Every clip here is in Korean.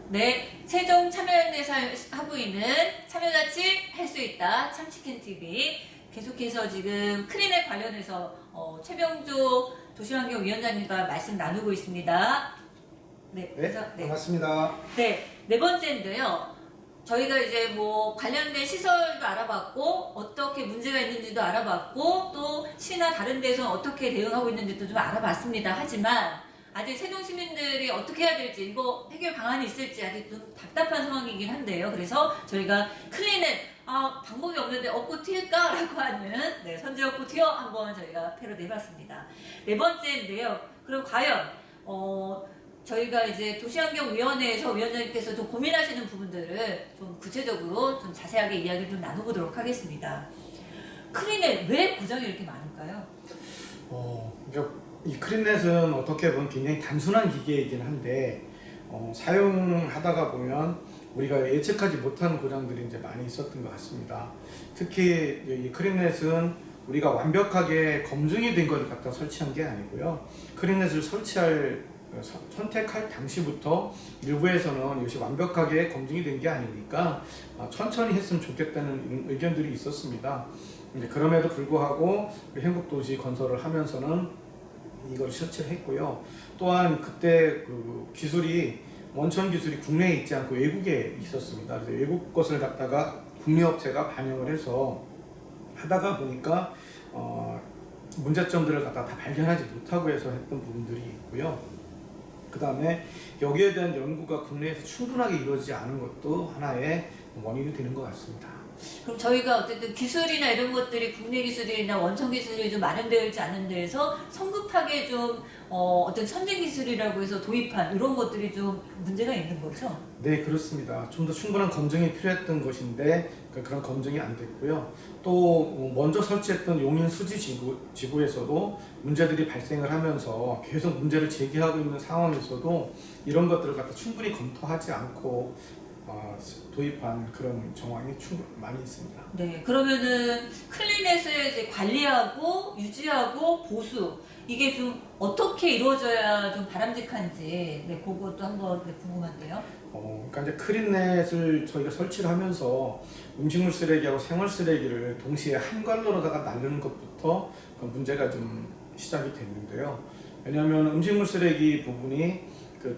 네, 최종 참여연대에서 하고 있는 참여자치 할 수 있다 참치캔TV 계속해서 지금 크린에 관련해서 최병조 도시환경위원장님과 말씀 나누고 있습니다. 네, 그래서 반갑습니다. 네 번째인데요. 저희가 이제 뭐 관련된 시설도 알아봤고 어떻게 문제가 있는지도 알아봤고 또 시나 다른 데서 어떻게 대응하고 있는지도 좀 알아봤습니다. 하지만 아직 세종 시민들이 어떻게 해야 될지 이거 해결 방안이 있을지 아직 좀 답답한 상황이긴 한데요. 그래서 저희가 클린을 방법이 없는데 업고 튈까라고 하는 선제 업고 튀어 한번 저희가 패러디 해봤습니다. 네 번째인데요. 그럼 과연 저희가 이제 도시환경위원회에서 위원장님께서 좀 고민하시는 부분들을 좀 구체적으로 좀 자세하게 이야기를 좀 나눠보도록 하겠습니다. 크린에 왜 고장이 이렇게 많을까요? 이 크린넷은 어떻게 보면 굉장히 단순한 기계이긴 한데 사용하다가 보면 우리가 예측하지 못한 고장들이 이제 많이 있었던 것 같습니다. 특히 이 크린넷은 우리가 완벽하게 검증이 된 걸 갖다 설치한 게 아니고요. 크린넷을 선택할 당시부터 일부에서는 이것이 완벽하게 검증이 된 게 아니니까 천천히 했으면 좋겠다는 의견들이 있었습니다. 그럼에도 불구하고 행복도시 건설을 하면서는 이걸 설치를 했고요. 또한 그때 그 기술이 원천 기술이 국내에 있지 않고 외국에 있었습니다. 그래서 외국 것을 갖다가 국내 업체가 반영을 해서 하다가 보니까 문제점들을 갖다가 다 발견하지 못하고 해서 했던 부분들이 있고요. 그 다음에 여기에 대한 연구가 국내에서 충분하게 이루어지지 않은 것도 하나의 원인이 되는 것 같습니다. 그럼 저희가 어쨌든 기술이나 이런 것들이 국내 기술이나 원천 기술이 좀 마련되어 있지 않은 데에서 성급하게 좀 어떤 선진 기술이라고 해서 도입한 이런 것들이 좀 문제가 있는 거죠? 네, 그렇습니다. 좀 더 충분한 검증이 필요했던 것인데 그런 검증이 안 됐고요. 또 먼저 설치했던 용인 수지 지구에서도 문제들이 발생을 하면서 계속 문제를 제기하고 있는 상황에서도 이런 것들을 갖다 충분히 검토하지 않고 도입한 그런 정황이 많이 있습니다. 네, 그러면은 클린넷을 이제 관리하고 유지하고 보수 이게 좀 어떻게 이루어져야 좀 바람직한지 그것도 한번 궁금한데요. 그러니까 이제 크린넷을 저희가 설치를 하면서 음식물 쓰레기하고 생활 쓰레기를 동시에 한 관로로다가 나누는 것부터 문제가 좀 시작이 됐는데요. 왜냐하면 음식물 쓰레기 부분이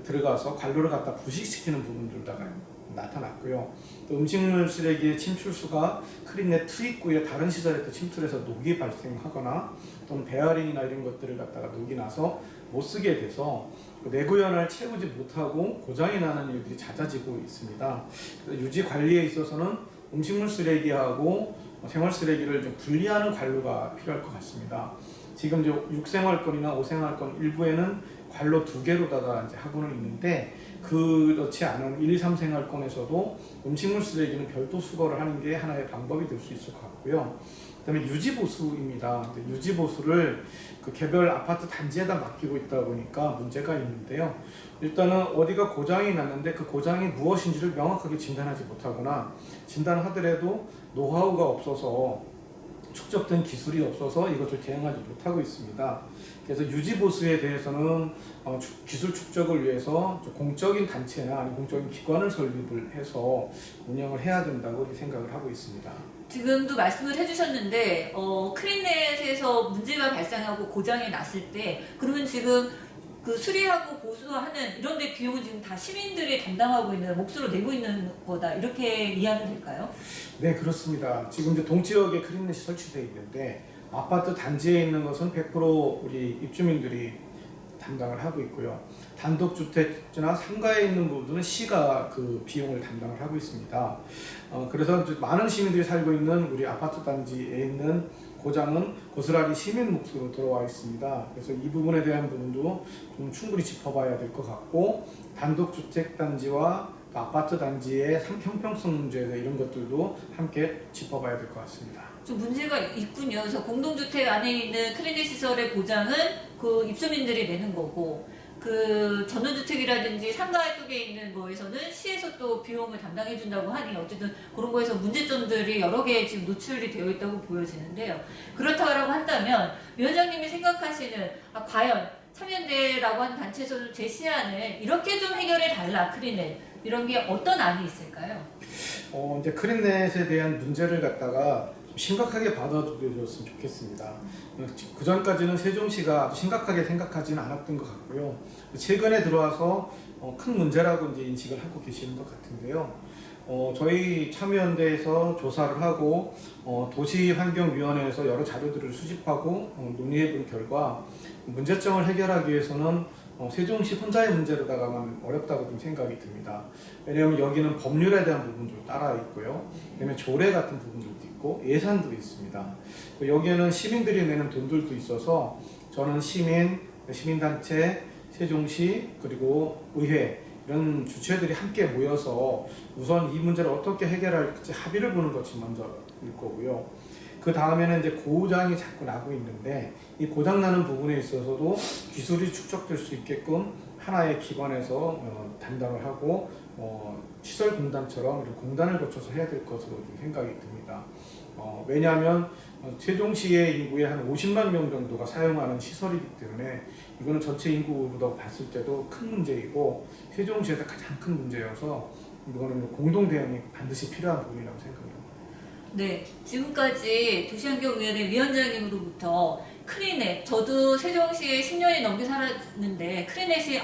들어가서 관로를 갖다 부식시키는 부분들다가 나타났고요. 또 음식물 쓰레기의 침출수가 크린넷 투입구의 다른 시설에 또 침투해서 녹이 발생하거나 또는 베어링이나 이런 것들을 갖다가 녹이 나서 못 쓰게 돼서 내구연을 채우지 못하고 고장이 나는 일들이 잦아지고 있습니다. 그래서 유지 관리에 있어서는 음식물 쓰레기하고 생활 쓰레기를 좀 분리하는 관로가 필요할 것 같습니다. 지금 이제 6생활권이나 5생활권 일부에는 관로 2개로다가 이제 하고는 있는데 그렇지 않은 1, 2, 3생활권에서도 음식물 쓰레기는 별도 수거를 하는 게 하나의 방법이 될 수 있을 것 같고요. 그 다음에 유지보수입니다. 유지보수를 그 개별 아파트 단지에다 맡기고 있다 보니까 문제가 있는데요. 일단은 어디가 고장이 났는데 그 고장이 무엇인지를 명확하게 진단하지 못하거나 진단하더라도 노하우가 없어서 축적된 기술이 없어서 이것을 대응하지 못하고 있습니다. 그래서 유지보수에 대해서는 기술 축적을 위해서 공적인 단체나 아니면 공적인 기관을 설립을 해서 운영을 해야 된다고 이렇게 생각을 하고 있습니다. 지금도 말씀을 해주셨는데 크린넷에서 문제가 발생하고 고장이 났을 때 그러면 지금 그 수리하고 보수하는 이런 데 비용은 지금 다 시민들이 담당하고 있는 몫으로 내고 있는 거다 이렇게 이해하면 될까요? 네, 그렇습니다. 지금 이제 동지역에 크린넷이 설치되어 있는데 아파트 단지에 있는 것은 100% 우리 입주민들이 담당을 하고 있고요. 단독주택지나 상가에 있는 부분은 시가 그 비용을 담당을 하고 있습니다. 그래서 많은 시민들이 살고 있는 우리 아파트 단지에 있는 고장은 고스란히 시민 몫으로 들어와 있습니다. 그래서 이 부분에 대한 부분도 좀 충분히 짚어봐야 될 것 같고 단독주택 단지와 아파트 단지의 형평성 문제 이런 것들도 함께 짚어봐야 될 것 같습니다. 좀 문제가 있군요. 그래서 공동주택 안에 있는 클린넷 시설의 보장은 그 입주민들이 내는 거고 그 전원주택이라든지 상가 쪽에 있는 거에서는 시에서 또 비용을 담당해 준다고 하니 어쨌든 그런 거에서 문제점들이 여러 개 지금 노출이 되어 있다고 보여지는데요. 그렇다고 한다면 위원장님이 생각하시는 과연 참여연대라고 하는 단체에서도 제시하는 이렇게 좀 해결해 달라 크리넷 이런 게 어떤 안이 있을까요? 이제 크린넷에 대한 문제를 갖다가 좀 심각하게 받아들여줬으면 좋겠습니다. 그 전까지는 세종시가 아주 심각하게 생각하지는 않았던 것 같고요. 최근에 들어와서 큰 문제라고 이제 인식을 하고 계시는 것 같은데요. 저희 참여연대에서 조사를 하고 도시환경위원회에서 여러 자료들을 수집하고 논의해 본 결과 문제점을 해결하기 위해서는 세종시 혼자의 문제로다가만 어렵다고 좀 생각이 듭니다. 왜냐하면 여기는 법률에 대한 부분도 따라 있고요. 그다음에 조례 같은 부분들도 있고 예산도 있습니다. 여기에는 시민들이 내는 돈들도 있어서 저는 시민단체, 세종시 그리고 의회 이런 주체들이 함께 모여서 우선 이 문제를 어떻게 해결할지 합의를 보는 것이 먼저일 거고요. 그 다음에는 이제 고장이 자꾸 나고 있는데 이 고장 나는 부분에 있어서도 기술이 축적될 수 있게끔 하나의 기관에서 담당을 하고 시설공단처럼 이런 공단을 거쳐서 해야 될 것으로 좀 생각이 듭니다. 왜냐하면 세종시의 인구의 한 50만 명 정도가 사용하는 시설이기 때문에 이거는 전체 인구로 봤을 때도 큰 문제이고 세종시에서 가장 큰 문제여서 이거는 공동 대응이 반드시 필요한 부분이라고 생각합니다. 네, 지금까지 도시환경위원회 위원장님으로부터 크리넷, 저도 세종시에 10년이 넘게 살았는데 크리넷이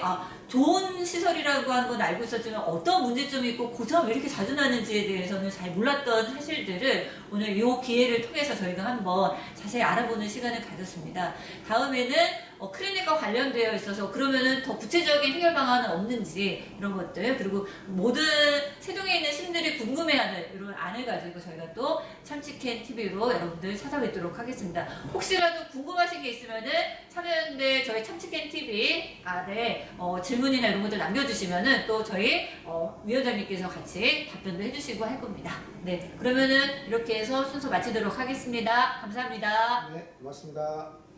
좋은 시설이라고 하는 건 알고 있었지만 어떤 문제점이 있고 고장 왜 이렇게 자주 나는지에 대해서는 잘 몰랐던 사실들을 오늘 이 기회를 통해서 저희가 한번 자세히 알아보는 시간을 가졌습니다. 다음에는 크리넷과 관련되어 있어서 그러면은 더 구체적인 해결 방안은 없는지 이런 것들 그리고 모든 세종에 있는 시민들이 궁금해하는 이런 안을 가지고 저희가 또 참치캔 TV로 여러분들 찾아뵙도록 하겠습니다. 혹시라도 궁금하신 게 있으면은 참여연대 저희 참치캔 TV 아래 질문이나 이런 것들 남겨주시면은 또 저희 위원장님께서 같이 답변도 해주시고 할 겁니다. 네, 그러면은 이렇게 해서 순서 마치도록 하겠습니다. 감사합니다. 네, 고맙습니다.